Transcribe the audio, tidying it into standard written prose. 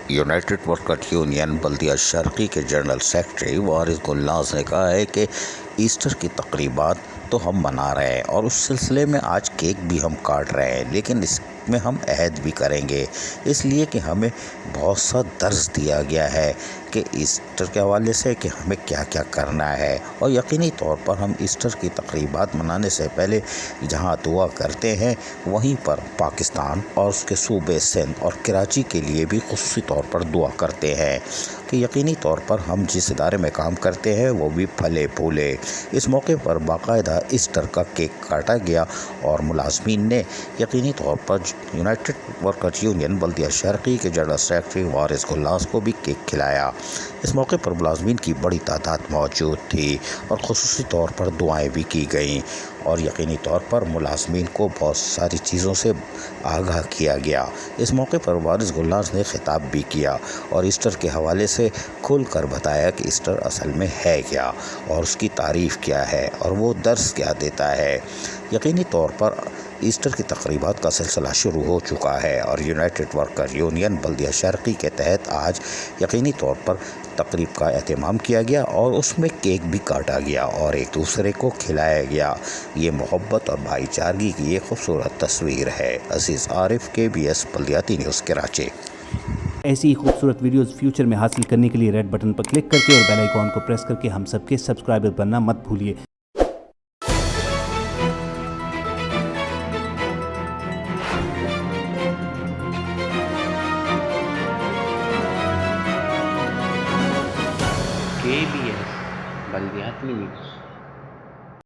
United worker union بلدیہ شرقی کے general secretary وارث گلناز نے کہا ہے کہ ایسٹر کی تقریبات تو ہم منا رہے ہیں اور اس سلسلے میں آج کیک بھی ہم کاٹ رہے ہیں، لیکن اس میں ہم عہد بھی کریں گے، اس لیے کہ ہمیں بہت سا درس دیا گیا ہے کہ ایسٹر کے حوالے سے کہ ہمیں کیا کیا کرنا ہے، اور یقینی طور پر ہم ایسٹر کی تقریبات منانے سے پہلے جہاں دعا کرتے ہیں وہیں پر پاکستان اور اس کے صوبے سندھ اور کراچی کے لیے بھی خصوصی طور پر دعا کرتے ہیں کہ یقینی طور پر ہم جس ادارے میں کام کرتے ہیں وہ بھی پھلے پھولے۔ اس موقع پر باقاعدہ ایسٹر کا کیک کاٹا گیا اور ملازمین نے یقینی طور پر یونائٹڈ ورکر یونین بلدیہ شرقی کے جنرل سیکرٹری وارث گلناز کو بھی کیک کھلایا۔ اس موقع پر ملازمین کی بڑی تعداد موجود تھی اور خصوصی طور پر دعائیں بھی کی گئیں اور یقینی طور پر ملازمین کو بہت ساری چیزوں سے آگاہ کیا گیا۔ اس موقع پر وارث گلناز نے خطاب بھی کیا اور ایسٹر کے حوالے سے کھل کر بتایا کہ ایسٹر اصل میں ہے کیا اور اس کی تعریف کیا ہے اور وہ درس کیا دیتا ہے۔ یقینی طور پر ایسٹر کی تقریبات کا سلسلہ شروع ہو چکا ہے اور یونائٹڈ ورکر یونین بلدیہ شرقی کے تحت آج یقینی طور پر تقریب کا اہتمام کیا گیا اور اس میں کیک بھی کاٹا گیا اور ایک دوسرے کو کھلایا گیا۔ یہ محبت اور بھائی چارگی کی ایک خوبصورت تصویر ہے۔ عزیز عارف، KBS بلدیاتی نیوز کراچی۔ ایسی ہی خوبصورت ویڈیوز فیوچر میں حاصل کرنے کے لیے ریڈ بٹن پر کلک کر کے اور بیل آئیکن کو پریس کر کے ہم سب کے سبسکرائبر بننا مت بھولیے۔ KBS بلدیاتی نیوز۔